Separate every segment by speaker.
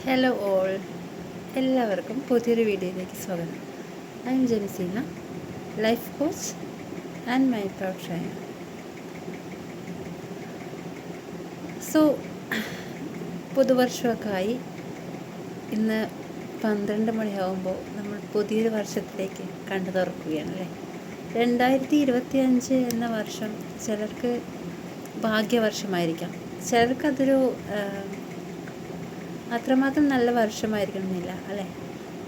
Speaker 1: Hello all, എല്ലാവർക്കും പുതിയൊരു വീഡിയോയിലേക്ക് സ്വാഗതം. I am Jenseena, life coach and my proud trainer. So പുതുവർഷമൊക്കെ ആയി. ഇന്ന് 12 മണിയാകുമ്പോൾ നമ്മൾ പുതിയൊരു വർഷത്തിലേക്ക് കണ്ടു തുറക്കുകയാണ് അല്ലേ. 2025 എന്ന വർഷം ചിലർക്ക് ഭാഗ്യവർഷമായിരിക്കാം, ചിലർക്കതൊരു അത്രമാത്രം നല്ല വർഷമായിരിക്കണമെന്നില്ല അല്ലേ.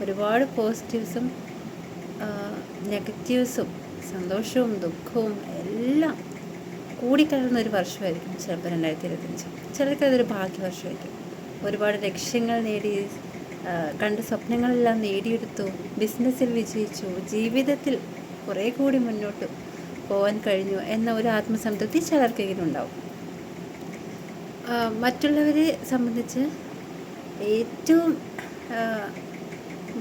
Speaker 1: ഒരുപാട് പോസിറ്റീവ്സും നെഗറ്റീവ്സും സന്തോഷവും ദുഃഖവും എല്ലാം കൂടിക്കലർന്നൊരു വർഷമായിരിക്കും ചിലപ്പോൾ 2025. ചിലർക്കതൊരു ഭാഗ്യവർഷമായിരിക്കും. ഒരുപാട് ലക്ഷ്യങ്ങൾ നേടി, കണ്ട സ്വപ്നങ്ങളെല്ലാം നേടിയെടുത്തു, ബിസിനസ്സിൽ വിജയിച്ചു, ജീവിതത്തിൽ കുറേ കൂടി മുന്നോട്ട് പോകാൻ കഴിഞ്ഞു എന്ന ഒരു ആത്മസംതൃപ്തി ചിലർക്കെങ്കിലും ഉണ്ടാവും. മറ്റുള്ളവരെ സംബന്ധിച്ച് ഏറ്റവും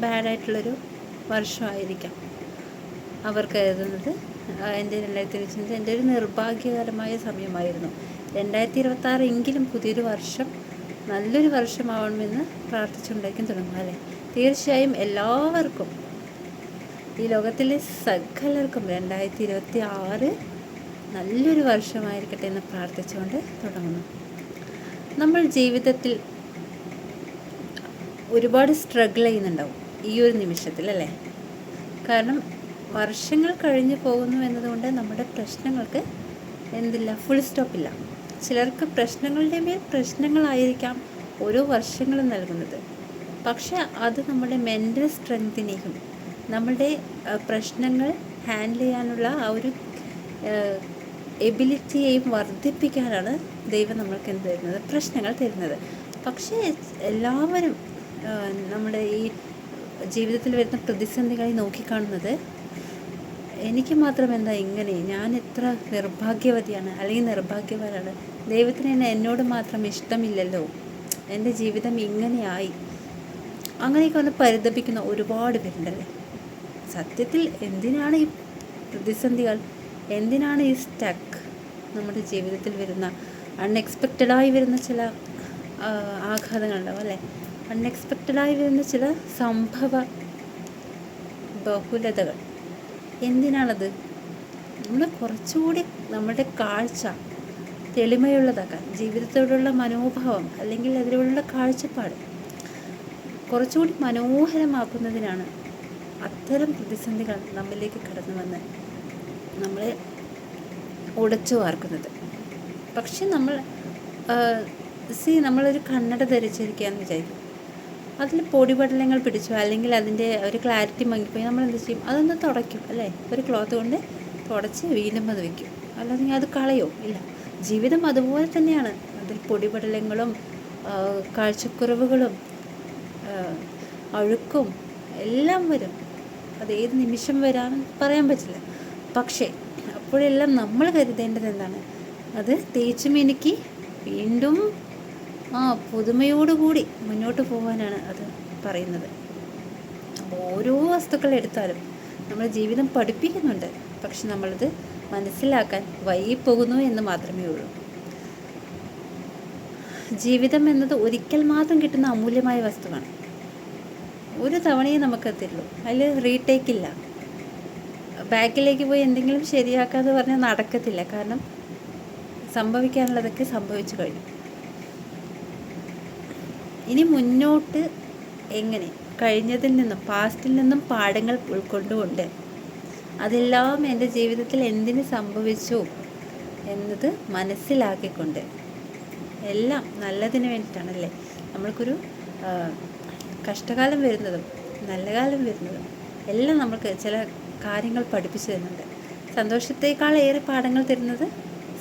Speaker 1: ബാഡായിട്ടുള്ളൊരു വർഷമായിരിക്കാം അവർ കരുതുന്നത്. എൻ്റെ 2025 എൻ്റെ ഒരു നിർഭാഗ്യകരമായ സമയമായിരുന്നു. 2026 എങ്കിലും പുതിയൊരു വർഷം നല്ലൊരു വർഷമാവണമെന്ന് പ്രാർത്ഥിച്ചുകൊണ്ടേക്കും തുടങ്ങും അല്ലേ. തീർച്ചയായും എല്ലാവർക്കും, ഈ ലോകത്തിലെ സകലർക്കും 2026 നല്ലൊരു വർഷമായിരിക്കട്ടെ എന്ന് പ്രാർത്ഥിച്ചുകൊണ്ട് തുടങ്ങുന്നു. നമ്മൾ ജീവിതത്തിൽ ഒരുപാട് സ്ട്രഗിൾ ചെയ്യുന്നുണ്ടാവും ഈ ഒരു നിമിഷത്തിൽ അല്ലേ. കാരണം വർഷങ്ങൾ കഴിഞ്ഞു പോകുന്നു എന്നതുകൊണ്ട് നമ്മുടെ പ്രശ്നങ്ങൾക്ക് ഫുൾ സ്റ്റോപ്പില്ല. ചിലർക്ക് പ്രശ്നങ്ങളുടെ മേൽ പ്രശ്നങ്ങളായിരിക്കാം ഓരോ വർഷങ്ങളും നൽകുന്നത്. പക്ഷെ അത് നമ്മുടെ മെൻ്റൽ സ്ട്രെങ്തിനെയും നമ്മുടെ പ്രശ്നങ്ങൾ ഹാൻഡിൽ ചെയ്യാനുള്ള ആ ഒരു എബിലിറ്റിയെയും വർദ്ധിപ്പിക്കാനാണ് ദൈവം നമ്മൾക്ക് തരുന്നത്, പ്രശ്നങ്ങൾ തരുന്നത്. പക്ഷേ എല്ലാവരും നമ്മുടെ ഈ ജീവിതത്തിൽ വരുന്ന പ്രതിസന്ധികളെ നോക്കിക്കാണുന്നത് എനിക്ക് മാത്രം എന്താ ഇങ്ങനെ, ഞാൻ എത്ര നിർഭാഗ്യവതിയാണ് അല്ലെങ്കിൽ നിർഭാഗ്യവാനാണ്, ദൈവത്തിന് എന്നോട് മാത്രം ഇഷ്ടമില്ലല്ലോ, എൻ്റെ ജീവിതം ഇങ്ങനെയായി, അങ്ങനെയൊക്കെ ഒന്ന് പരിതപിക്കുന്ന ഒരുപാട് പേരുണ്ടല്ലേ. സത്യത്തിൽ എന്തിനാണ് ഈ പ്രതിസന്ധികൾ, എന്തിനാണ് ഈ സ്റ്റക്ക് നമ്മുടെ ജീവിതത്തിൽ വരുന്ന അൺഎക്സ്പെക്റ്റഡായി വരുന്ന ചില ആഘാതങ്ങളുണ്ടാവും അല്ലേ. അൺഎക്സ്പെക്റ്റഡായി വരുന്ന ചില സംഭവ ബഹുലതകൾ. എന്തിനാണത്? നമ്മൾ കുറച്ചുകൂടി നമ്മുടെ കാഴ്ച തെളിമയുള്ളതാക്കാൻ, ജീവിതത്തോടുള്ള മനോഭാവം അല്ലെങ്കിൽ അതിലുള്ള കാഴ്ചപ്പാട് കുറച്ചുകൂടി മനോഹരമാക്കുന്നതിനാണ് അത്തരം പ്രതിസന്ധികൾ നമ്മിലേക്ക് കടന്നു വന്ന് നമ്മളെ ഉടച്ചു വാർക്കുന്നത്. പക്ഷെ നമ്മളൊരു കണ്ണട ധരിച്ചിരിക്കുകയെന്ന് വിചാരിക്കും, അതിൽ പൊടിപടലങ്ങൾ പിടിച്ചു അല്ലെങ്കിൽ അതിൻ്റെ ഒരു ക്ലാരിറ്റി മങ്ങിപ്പോയി, നമ്മൾ എന്ത് ചെയ്യും? അതൊന്ന് തുടയ്ക്കും അല്ലേ, ഒരു ക്ലോത്ത് കൊണ്ട് തുടച്ച് വീണ്ടും അത് വയ്ക്കും. അല്ലാതെ അത് കളയോ? ഇല്ല. ജീവിതം അതുപോലെ തന്നെയാണ്. അതിൽ പൊടിപടലങ്ങളും കാഴ്ചക്കുറവുകളും അഴുക്കും എല്ലാം വരും. അത് ഏത് നിമിഷം വരാമെന്ന് പറയാൻ പറ്റില്ല. പക്ഷേ അപ്പോഴെല്ലാം നമ്മൾ കരുതേണ്ടത് എന്താണ്? അത് തേച്ചു മിനുക്കി വീണ്ടും പുതുമയോടുകൂടി മുന്നോട്ട് പോകാനാണ് അത് പറയുന്നത്. ഓരോ വസ്തുക്കൾ എടുത്താലും നമ്മൾ ജീവിതം പഠിപ്പിക്കുന്നുണ്ട്, പക്ഷെ നമ്മളത് മനസ്സിലാക്കാൻ വൈകിപ്പോകുന്നു എന്ന് മാത്രമേ ഉള്ളൂ. ജീവിതം എന്നത് ഒരിക്കൽ മാത്രം കിട്ടുന്ന അമൂല്യമായ വസ്തുവാണ്. ഒരു തവണയേ നമുക്കത്തില്ലൂ, അതിൽ റീടേക്ക് ഇല്ല. ബാക്കിലേക്ക് പോയി എന്തെങ്കിലും ശരിയാക്കാതെ പറഞ്ഞാൽ നടക്കത്തില്ല. കാരണം സംഭവിക്കാനുള്ളതൊക്കെ സംഭവിച്ചു കഴിഞ്ഞു. ഇനി മുന്നോട്ട് എങ്ങനെ കഴിഞ്ഞതിൽ നിന്നും പാസ്റ്റിൽ നിന്നും പാഠങ്ങൾ ഉൾക്കൊണ്ടുകൊണ്ട് അതെല്ലാം എൻ്റെ ജീവിതത്തിൽ എന്തിന് സംഭവിച്ചു എന്നത് മനസ്സിലാക്കിക്കൊണ്ട്, എല്ലാം നല്ലതിന് വേണ്ടിയിട്ടാണല്ലേ. നമ്മൾക്കൊരു കഷ്ടകാലം വരുന്നതും നല്ല കാലം വരുന്നതും എല്ലാം നമുക്ക് ചില കാര്യങ്ങൾ പഠിപ്പിച്ചു തരുന്നുണ്ട്. സന്തോഷത്തേക്കാൾ ഏറെ പാഠങ്ങൾ തരുന്നത്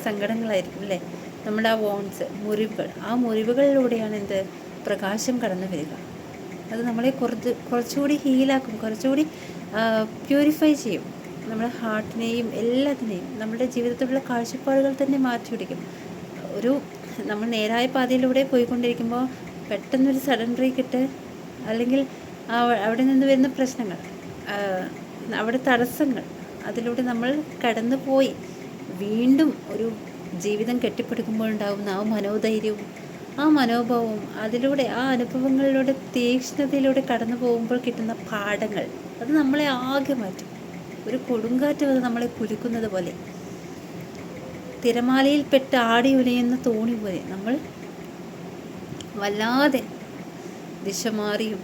Speaker 1: സങ്കടങ്ങളായിരിക്കും അല്ലേ. നമ്മുടെ ആ വോൺസ്, മുറിവുകൾ, ആ മുറിവുകളിലൂടെയാണ് പ്രകാശം കടന്നു വരിക. അത് നമ്മളെ കുറച്ചുകൂടി ഹീലാക്കും, കുറച്ചുകൂടി പ്യൂരിഫൈ ചെയ്യും. നമ്മുടെ ഹാർട്ടിനെയും എല്ലാത്തിനെയും, നമ്മുടെ ജീവിതത്തിലുള്ള കാഴ്ചപ്പാടുകൾ തന്നെ മാറ്റിയൊടിക്കും. നമ്മൾ നേരായ പാതയിലൂടെ പോയിക്കൊണ്ടിരിക്കുമ്പോൾ പെട്ടെന്നൊരു സഡൻ ബ്രേക്ക് ഇട്ട്, അല്ലെങ്കിൽ അവിടെ നിന്ന് വരുന്ന പ്രശ്നങ്ങൾ, അവിടെ തടസ്സങ്ങൾ, അതിലൂടെ നമ്മൾ കടന്നു പോയി വീണ്ടും ഒരു ജീവിതം കെട്ടിപ്പടുക്കുമ്പോൾ ഉണ്ടാകുന്ന ആ മനോധൈര്യവും ആ മനോഭാവവും അതിലൂടെ ആ അനുഭവങ്ങളിലൂടെ തീക്ഷ്ണതയിലൂടെ കടന്നു പോകുമ്പോൾ കിട്ടുന്ന പാഠങ്ങൾ അത് നമ്മളെ ആകെ മാറ്റും. ഒരു കൊടുങ്കാറ്റ് അത് നമ്മളെ കുലുക്കുന്നത് പോലെ, തിരമാലയിൽപ്പെട്ട് ആടി ഉലയുന്ന തോണി പോലെ നമ്മൾ വല്ലാതെ ദിശ മാറിയും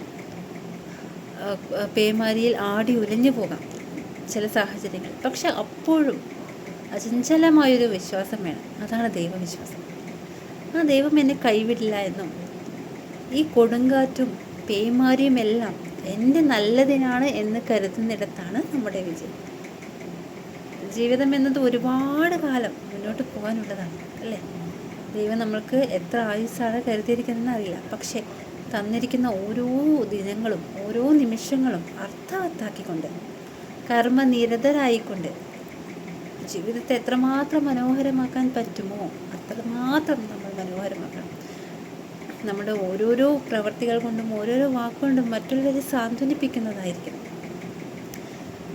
Speaker 1: പേമാരിയിൽ ആടി ഉലഞ്ഞു പോകാം ചില സാഹചര്യങ്ങൾ. പക്ഷെ അപ്പോഴും അചഞ്ചലമായൊരു വിശ്വാസം വേണം. അതാണ് ദൈവവിശ്വാസം. ആ ദൈവം എന്നെ കൈവിടില്ല എന്നും ഈ കൊടുങ്കാറ്റും പേമാരിയും എല്ലാം എൻ്റെ നല്ലതിനാണ് എന്ന് കരുതുന്നിടത്താണ് നമ്മുടെ വിജയം. ജീവിതം എന്നത് ഒരുപാട് കാലം മുന്നോട്ട് പോകാനുള്ളതാണ് അല്ലേ? ദൈവം നമ്മൾക്ക് എത്ര ആയുസ്സാണ് കരുതിയിരിക്കുന്നതെന്ന് അറിയില്ല. പക്ഷേ തന്നിരിക്കുന്ന ഓരോ ദിനങ്ങളും ഓരോ നിമിഷങ്ങളും അർത്ഥവത്താക്കിക്കൊണ്ട് കർമ്മനിരതരായിക്കൊണ്ട് ജീവിതത്തെ എത്രമാത്രം മനോഹരമാക്കാൻ പറ്റുമോ അത്രമാത്രം നമ്മൾ മനോഹരമാക്കണം. നമ്മുടെ ഓരോരോ പ്രവർത്തികൾ കൊണ്ടും ഓരോരോ വാക്കുകൊണ്ടും മറ്റുള്ളവരെ സാന്ത്വനിപ്പിക്കുന്നതായിരിക്കണം.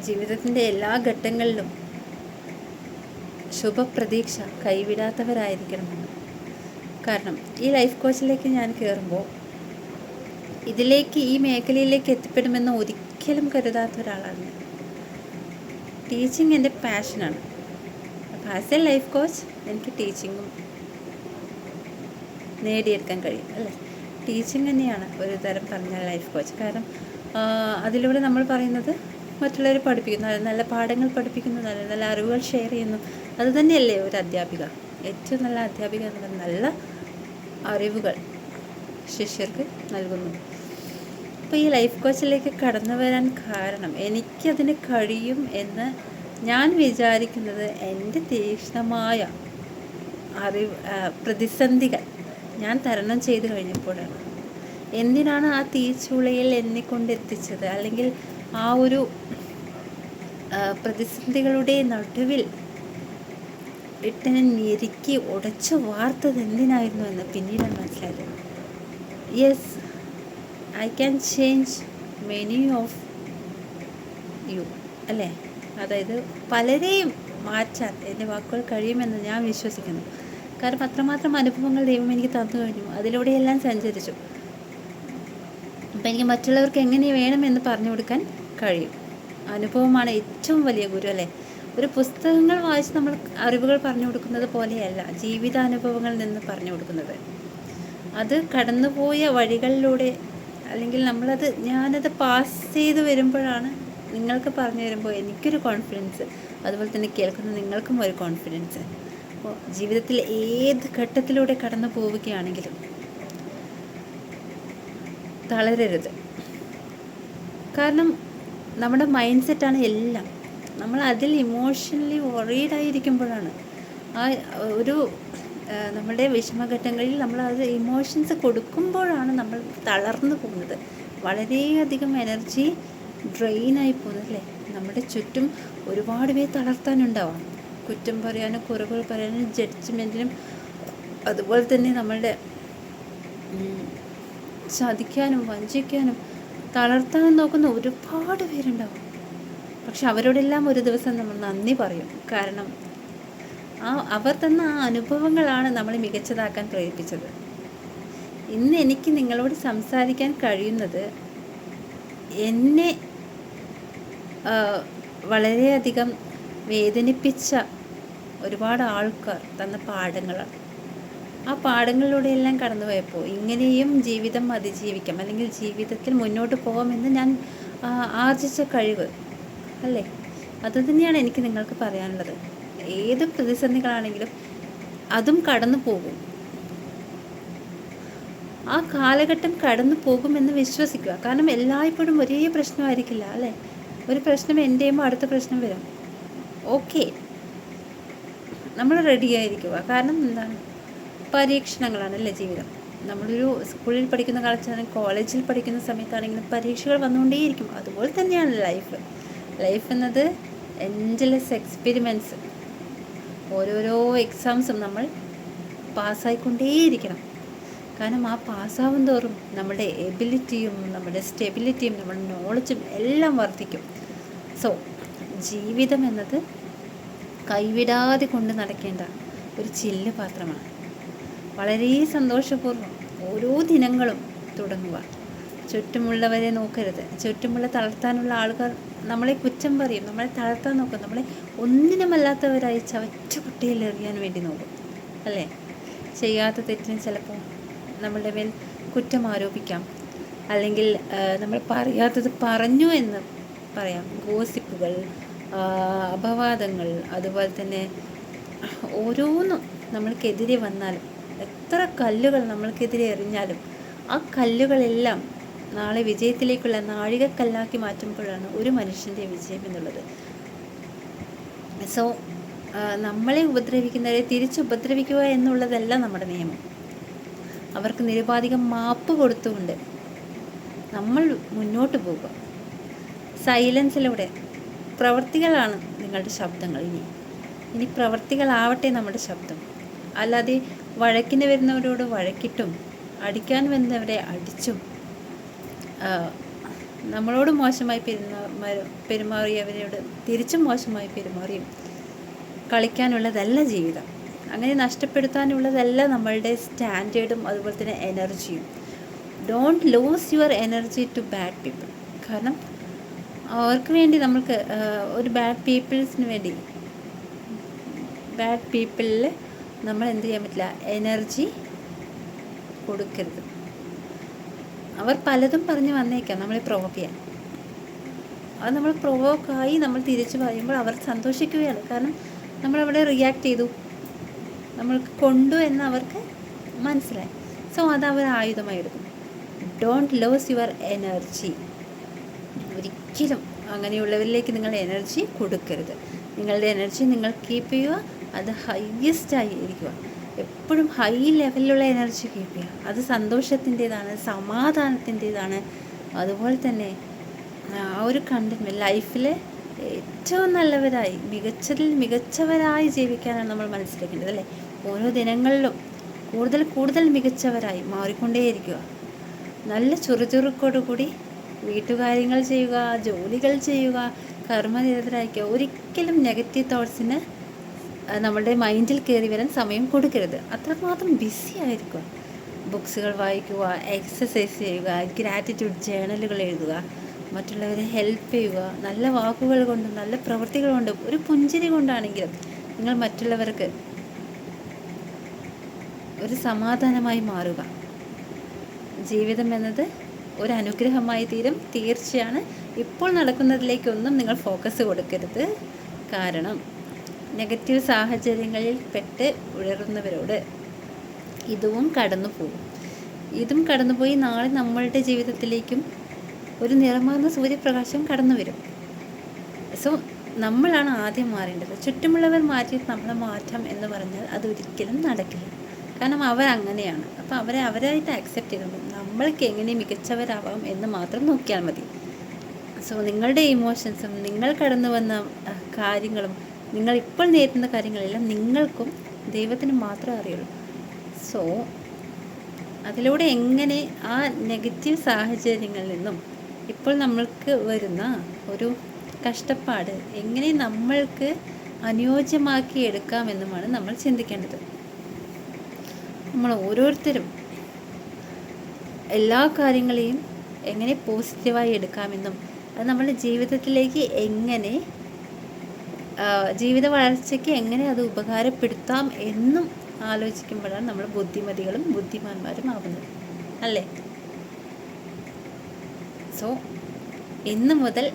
Speaker 1: ജീവിതത്തിൻ്റെ എല്ലാ ഘട്ടങ്ങളിലും ശുഭപ്രതീക്ഷ കൈവിടാത്തവരായിരിക്കണമെന്ന്. കാരണം ഈ ലൈഫ് കോച്ചിലേക്ക് ഞാൻ കയറുമ്പോൾ ഈ മേഖലയിലേക്ക് എത്തിപ്പെടുമെന്ന് ഒരിക്കലും കരുതാത്ത ഒരാളാണ് ഞാൻ. ടീച്ചിങ് എൻ്റെ പാഷനാണ്. ആസ് എ ലൈഫ് കോച്ച് എനിക്ക് ടീച്ചിങ്ങും നേടിയെടുക്കാൻ കഴിയും അല്ലേ? ടീച്ചിങ് തന്നെയാണ് ഒരു തരം പറഞ്ഞ ലൈഫ് കോച്ച്. കാരണം അതിലൂടെ നമ്മൾ പറയുന്നത് മറ്റുള്ളവരെ പഠിപ്പിക്കുന്നു, നല്ല പാഠങ്ങൾ പഠിപ്പിക്കുന്നു, നല്ല നല്ല അറിവുകൾ ഷെയർ ചെയ്യുന്നു. അതുതന്നെയല്ലേ ഒരു അധ്യാപിക? ഏറ്റവും നല്ല അധ്യാപിക എന്ന് പറഞ്ഞാൽ നല്ല അറിവുകൾ ശിഷ്യർക്ക് നൽകുന്നു. അപ്പോൾ ഈ ലൈഫ് കോച്ചിലേക്ക് കടന്നു വരാൻ കാരണം എനിക്കതിന് കഴിയും എന്ന് ഞാൻ വിചാരിക്കുന്നത് എൻ്റെ തീക്ഷ്ണമായ പ്രതിസന്ധികൾ ഞാൻ തരണം ചെയ്ത് കഴിഞ്ഞപ്പോഴാണ്. എന്തിനാണ് ആ തീച്ചൂളയിൽ എന്നെ കൊണ്ടെത്തിച്ചത്, അല്ലെങ്കിൽ ആ ഒരു പ്രതിസന്ധികളുടെ നടുവിൽ ഇട്ടനെ ഞെരുക്കി ഉടച്ചു വാർത്തത് എന്തിനായിരുന്നു എന്ന് പിന്നീടാണ് മനസ്സിലായത്. Yes, I can change many of you അല്ലേ? അതായത് പലരെയും മാറ്റാൻ എൻ്റെ വാക്കുകൾ കഴിയുമെന്ന് ഞാൻ വിശ്വസിക്കുന്നു. കാരണം അത്രമാത്രം അനുഭവങ്ങൾ ദൈവം എനിക്ക് തന്നു കഴിഞ്ഞു, അതിലൂടെയെല്ലാം സഞ്ചരിച്ചു. അപ്പം എനിക്ക് മറ്റുള്ളവർക്ക് എങ്ങനെ വേണമെന്ന് പറഞ്ഞു കൊടുക്കാൻ കഴിയും. അനുഭവമാണ് ഏറ്റവും വലിയ ഗുരു അല്ലേ? ഒരു പുസ്തകങ്ങൾ വായിച്ച് നമ്മൾ അറിവുകൾ പറഞ്ഞു കൊടുക്കുന്നത് പോലെയല്ല ജീവിതാനുഭവങ്ങളിൽ നിന്ന് പറഞ്ഞു കൊടുക്കുന്നത്. അത് കടന്നുപോയ വഴികളിലൂടെ, അല്ലെങ്കിൽ ഞാനത് പാസ് ചെയ്ത് വരുമ്പോഴാണ് നിങ്ങൾക്ക് പറഞ്ഞു തരുമ്പോൾ എനിക്കൊരു കോൺഫിഡൻസ്, അതുപോലെ തന്നെ കേൾക്കുന്ന നിങ്ങൾക്കും ഒരു കോൺഫിഡൻസ്. അപ്പോൾ ജീവിതത്തിൽ ഏത് ഘട്ടത്തിലൂടെ കടന്നു പോവുകയാണെങ്കിലും തളരരുത്. കാരണം നമ്മുടെ മൈൻഡ് സെറ്റാണ് എല്ലാം. നമ്മൾ അതിൽ ഇമോഷണലി വറീഡായിരിക്കുമ്പോഴാണ് നമ്മുടെ വിഷമഘട്ടങ്ങളിൽ നമ്മൾ അത് ഇമോഷൻസ് കൊടുക്കുമ്പോഴാണ് നമ്മൾ തളർന്നു പോകുന്നത്. വളരെയധികം എനർജി ഡ്രെയിനായി പോകുന്നത് അല്ലേ? നമ്മുടെ ചുറ്റും ഒരുപാട് പേര് തളർത്താനുണ്ടാവാം. കുറ്റം പറയാനും കുറവുകൾ പറയാനും ജഡ്ജ്മെൻറ്റിനും അതുപോലെ തന്നെ നമ്മളുടെ ചതിക്കാനും വഞ്ചിക്കാനും തളർത്താനും നോക്കുന്ന ഒരുപാട് പേരുണ്ടാവും. പക്ഷെ അവരോടെല്ലാം ഒരു ദിവസം നമ്മൾ നന്ദി പറയും. കാരണം അവർ തന്ന ആ അനുഭവങ്ങളാണ് നമ്മളെ മികച്ചതാക്കാൻ പ്രേരിപ്പിച്ചത്. ഇന്ന് എനിക്ക് നിങ്ങളോട് സംസാരിക്കാൻ കഴിയുന്നത് എന്നെ വളരെയധികം വേദനിപ്പിച്ച ഒരുപാട് ആൾക്കാർ തന്ന പാഠങ്ങളാണ്. ആ പാഠങ്ങളിലൂടെയെല്ലാം കടന്നു പോയപ്പോൾ ഇങ്ങനെയും ജീവിതം അതിജീവിക്കാം, അല്ലെങ്കിൽ ജീവിതത്തിൽ മുന്നോട്ട് പോകാമെന്ന് ഞാൻ ആർജിച്ച കഴിവ് അല്ലേ? അതുതന്നെയാണ് എനിക്ക് നിങ്ങൾക്ക് പറയാനുള്ളത്. ഏത് പ്രതിസന്ധികളാണെങ്കിലും അതും കടന്നു പോകും. ആ കാലഘട്ടം കടന്നു പോകുമെന്ന് വിശ്വസിക്കുക. കാരണം എല്ലായ്പ്പോഴും ഒരേ പ്രശ്നമായിരിക്കില്ല അല്ലേ? ഒരു പ്രശ്നം എൻ്റെ ചെയ്യുമ്പോൾ അടുത്ത പ്രശ്നം വരും. ഓക്കെ, നമ്മൾ റെഡിയായിരിക്കുക. കാരണം എന്താണ്? പരീക്ഷണങ്ങളാണല്ലേ ജീവിതം. നമ്മളൊരു സ്കൂളിൽ പഠിക്കുന്ന കാലത്താണെങ്കിലും കോളേജിൽ പഠിക്കുന്ന സമയത്താണെങ്കിലും പരീക്ഷകൾ വന്നുകൊണ്ടേയിരിക്കും. അതുപോലെ തന്നെയാണ് ലൈഫ് എന്നത് എൻഡ്ലെസ് എക്സ്പെരിമെൻറ്റ്സ്. ഓരോരോ എക്സാംസും നമ്മൾ പാസ്സായിക്കൊണ്ടേയിരിക്കണം. കാരണം ആ പാസ്സാവും തോറും നമ്മുടെ എബിലിറ്റിയും നമ്മുടെ സ്റ്റെബിലിറ്റിയും നമ്മുടെ നോളജും എല്ലാം വർദ്ധിക്കും. സോ ജീവിതം എന്നത് കൈവിടാതെ കൊണ്ട് നടക്കേണ്ട ഒരു ചില്ല് പാത്രമാണ്. വളരെ സന്തോഷപൂർവ്വം ഓരോ ദിനങ്ങളും തുടങ്ങുക. ചുറ്റുമുള്ളവരെ നോക്കരുത്. ചുറ്റുമുള്ള തളർത്താനുള്ള ആളുകൾ നമ്മളെ കുറ്റം പറയും, നമ്മളെ തളർത്താൻ നോക്കും, നമ്മളെ ഒന്നിനുമല്ലാത്തവരായി ചവറ്റുകുട്ടയിൽ എറിയാൻ വേണ്ടി നോക്കും, അല്ലേ? ചെയ്യാത്ത തെറ്റിന് ചിലപ്പോൾ നമ്മളുടെ മേൽ കുറ്റം ആരോപിക്കാം, അല്ലെങ്കിൽ നമ്മൾ പറയാത്തത് പറഞ്ഞു എന്ന് പറയാം. ഗോസിപ്പുകൾ, അപവാദങ്ങൾ, അതുപോലെ തന്നെ ഓരോന്നും നമ്മൾക്കെതിരെ വന്നാലും, എത്ര കല്ലുകൾ നമ്മൾക്കെതിരെ എറിഞ്ഞാലും ആ കല്ലുകളെല്ലാം നാളെ വിജയത്തിലേക്കുള്ള നാഴികക്കല്ലാക്കി മാറ്റുമ്പോഴാണ് ഒരു മനുഷ്യൻ്റെ വിജയം എന്നുള്ളത്. സോ നമ്മളെ ഉപദ്രവിക്കുന്നവരെ തിരിച്ചുപദ്രവിക്കുക എന്നുള്ളതല്ല നമ്മുടെ നിയമം. അവർക്ക് നിരുപാധികം മാപ്പ് കൊടുത്തുകൊണ്ട് നമ്മൾ മുന്നോട്ട് പോവുക. സൈലൻസിലൂടെ. പ്രവർത്തികളാണ് നിങ്ങളുടെ ശബ്ദങ്ങൾ. ഇനി പ്രവർത്തികളാവട്ടെ നമ്മുടെ ശബ്ദം. അല്ലാതെ വഴക്കിന് വരുന്നവരോട് വഴക്കിട്ടും അടിക്കാൻ വരുന്നവരെ അടിച്ചും നമ്മളോട് മോശമായി പെരുമാറിയവരോട് തിരിച്ചും മോശമായി പെരുമാറിയും കളിക്കാനുള്ളതല്ല ജീവിതം. അങ്ങനെ നഷ്ടപ്പെടുത്താനുള്ളതല്ല നമ്മളുടെ സ്റ്റാൻഡേർഡും അതുപോലെ തന്നെ എനർജിയും. Don't lose your energy to bad people. കാരണം അവർക്ക് വേണ്ടി നമ്മൾക്ക് ഒരു ബാഡ് പീപ്പിൾസിന് വേണ്ടി, ബാഡ് പീപ്പിളിൽ നമ്മൾ എന്ത് ചെയ്യാൻ പറ്റില്ല, എനർജി കൊടുക്കരുത്. അവർ പലതും പറഞ്ഞ് വന്നേക്കാം നമ്മളെ പ്രൊവോക്ക് ചെയ്യാൻ. അത് നമ്മൾ പ്രൊവോക്കായി നമ്മൾ തിരിച്ചു പറയുമ്പോൾ അവർ സന്തോഷിക്കുകയാണ്. കാരണം നമ്മളവിടെ റിയാക്ട് ചെയ്തു, നമ്മൾക്ക് കൊണ്ടു എന്ന് അവർക്ക് മനസ്സിലായി. സോ അത് അവർ ആയുധമായി എടുക്കും. Don't loss your energy. ഒരിക്കലും അങ്ങനെയുള്ളവരിലേക്ക് നിങ്ങൾ എനർജി കൊടുക്കരുത്. നിങ്ങളുടെ എനർജി നിങ്ങൾ കീപ്പ് ചെയ്യുക, അത് ഹയ്യസ്റ്റായി ഇരിക്കുക. എപ്പോഴും ഹൈ ലെവലിലുള്ള എനർജി കീപ്പ് ചെയ്യുക. അത് സന്തോഷത്തിൻ്റേതാണ്, സമാധാനത്തിൻ്റേതാണ്. അതുപോലെ തന്നെ ആ ഒരു കണ്ടന്റ് ലൈഫിൽ ഏറ്റവും നല്ലവരായി, മികച്ചതിൽ മികച്ചവരായി ജീവിക്കാനാണ് നമ്മൾ മനസ്സിലാക്കേണ്ടത്, അല്ലേ? ഓരോ ദിനങ്ങളിലും കൂടുതൽ കൂടുതൽ മികച്ചവരായി മാറിക്കൊണ്ടേയിരിക്കുക. നല്ല ചുറുചുറുക്കോടുകൂടി വീട്ടുകാര്യങ്ങൾ ചെയ്യുക, ജോലികൾ ചെയ്യുക, കർമ്മനിരതരായിരിക്കുക. ഒരിക്കലും നെഗറ്റീവ് തോട്ട്സിന് നമ്മളുടെ മൈൻഡിൽ കയറി വരാൻ സമയം കൊടുക്കരുത്. അത്രമാത്രം ബിസി ആയിരിക്കുക. ബുക്സുകൾ വായിക്കുക, എക്സസൈസ് ചെയ്യുക, ഗ്രാറ്റിറ്റ്യൂഡ് ജേണലുകൾ എഴുതുക, മറ്റുള്ളവരെ ഹെൽപ്പ് ചെയ്യുക. നല്ല വാക്കുകൾ കൊണ്ടും നല്ല പ്രവൃത്തികൾ കൊണ്ടും ഒരു പുഞ്ചിരി കൊണ്ടാണെങ്കിലും നിങ്ങൾ മറ്റുള്ളവർക്ക് ഒരു സമാധാനമായി മാറുക. ജീവിതം എന്നത് ഒരു അനുഗ്രഹമായി തീരും. തീർച്ചയാണ്. ഇപ്പോൾ നടക്കുന്നതിലേക്കൊന്നും നിങ്ങൾ ഫോക്കസ് കൊടുക്കരുത്. കാരണം നെഗറ്റീവ് സാഹചര്യങ്ങളിൽ പെട്ട് ഉഴറുന്നവരോട് ഇതും കടന്നു പോകും. ഇതും കടന്നുപോയി നാളെ നമ്മളുടെ ജീവിതത്തിലേക്കും ഒരു നിറമാർന്ന സൂര്യപ്രകാശം കടന്നു വരും. സോ നമ്മളാണ് ആദ്യം മാറേണ്ടത്. ചുറ്റുമുള്ളവർ മാറ്റിയിട്ട് നമ്മളെ മാറ്റാം എന്ന് പറഞ്ഞാൽ അതൊരിക്കലും നടക്കില്ല. കാരണം അവരങ്ങനെയാണ്. അപ്പോൾ അവരായിട്ട് ആക്സെപ്റ്റ് ചെയ്തു. നമ്മൾക്ക് എങ്ങനെ മികച്ചവരാവാം എന്ന് മാത്രം നോക്കിയാൽ മതി. സോ നിങ്ങളുടെ ഇമോഷൻസും നിങ്ങൾ കടന്നു വന്ന കാര്യങ്ങളും നിങ്ങൾ ഇപ്പോൾ നേരിടുന്ന കാര്യങ്ങളെല്ലാം നിങ്ങൾക്കും ദൈവത്തിനും മാത്രമേ അറിയുള്ളൂ. സോ അതിലൂടെ എങ്ങനെ ആ നെഗറ്റീവ് സാഹചര്യങ്ങളിൽ നിന്നും ഇപ്പോൾ നമ്മൾക്ക് വരുന്ന ഒരു കഷ്ടപ്പാട് എങ്ങനെ നമ്മൾക്ക് അനുയോജ്യമാക്കി എടുക്കാമെന്നുമാണ് നമ്മൾ ചിന്തിക്കേണ്ടത്. നമ്മൾ ഓരോരുത്തരും എല്ലാ കാര്യങ്ങളെയും എങ്ങനെ പോസിറ്റീവായി എടുക്കാമെന്നും അത് നമ്മുടെ ജീവിതത്തിലേക്ക് എങ്ങനെ ജീവിത വളർച്ചയ്ക്ക് എങ്ങനെ അത് ഉപകാരപ്പെടുത്താം എന്നും ആലോചിക്കുമ്പോഴാണ് നമ്മൾ ബുദ്ധിമതികളും ബുദ്ധിമാന്മാരും ആവുന്നത്, അല്ലേ? സോ ഇന്ന് മുതൽ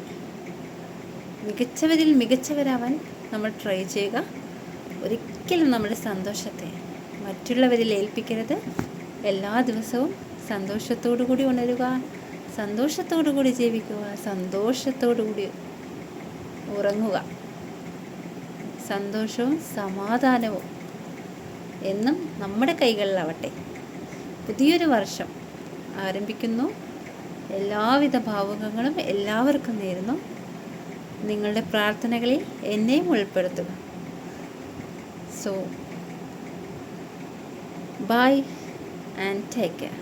Speaker 1: മികച്ചവരിൽ മികച്ചവരാവാൻ നമ്മൾ ട്രൈ ചെയ്യുക. ഒരിക്കലും നമ്മുടെ സന്തോഷത്തെ മറ്റുള്ളവരിൽ ഏൽപ്പിക്കരുത്. എല്ലാ ദിവസവും സന്തോഷത്തോടു കൂടി ഉണരുക, സന്തോഷത്തോടു കൂടി ജീവിക്കുക, സന്തോഷത്തോടു കൂടി ഉറങ്ങുക. സന്തോഷവും സമാധാനവും എന്നും നമ്മുടെ കൈകളിലാവട്ടെ. പുതിയൊരു വർഷം ആരംഭിക്കുന്നു. എല്ലാവിധ ഭാവുകങ്ങളും എല്ലാവർക്കും നേരുന്നു. നിങ്ങളുടെ പ്രാർത്ഥനകളിൽ എന്നെയും ഉൾപ്പെടുത്തുക. So bye and take care.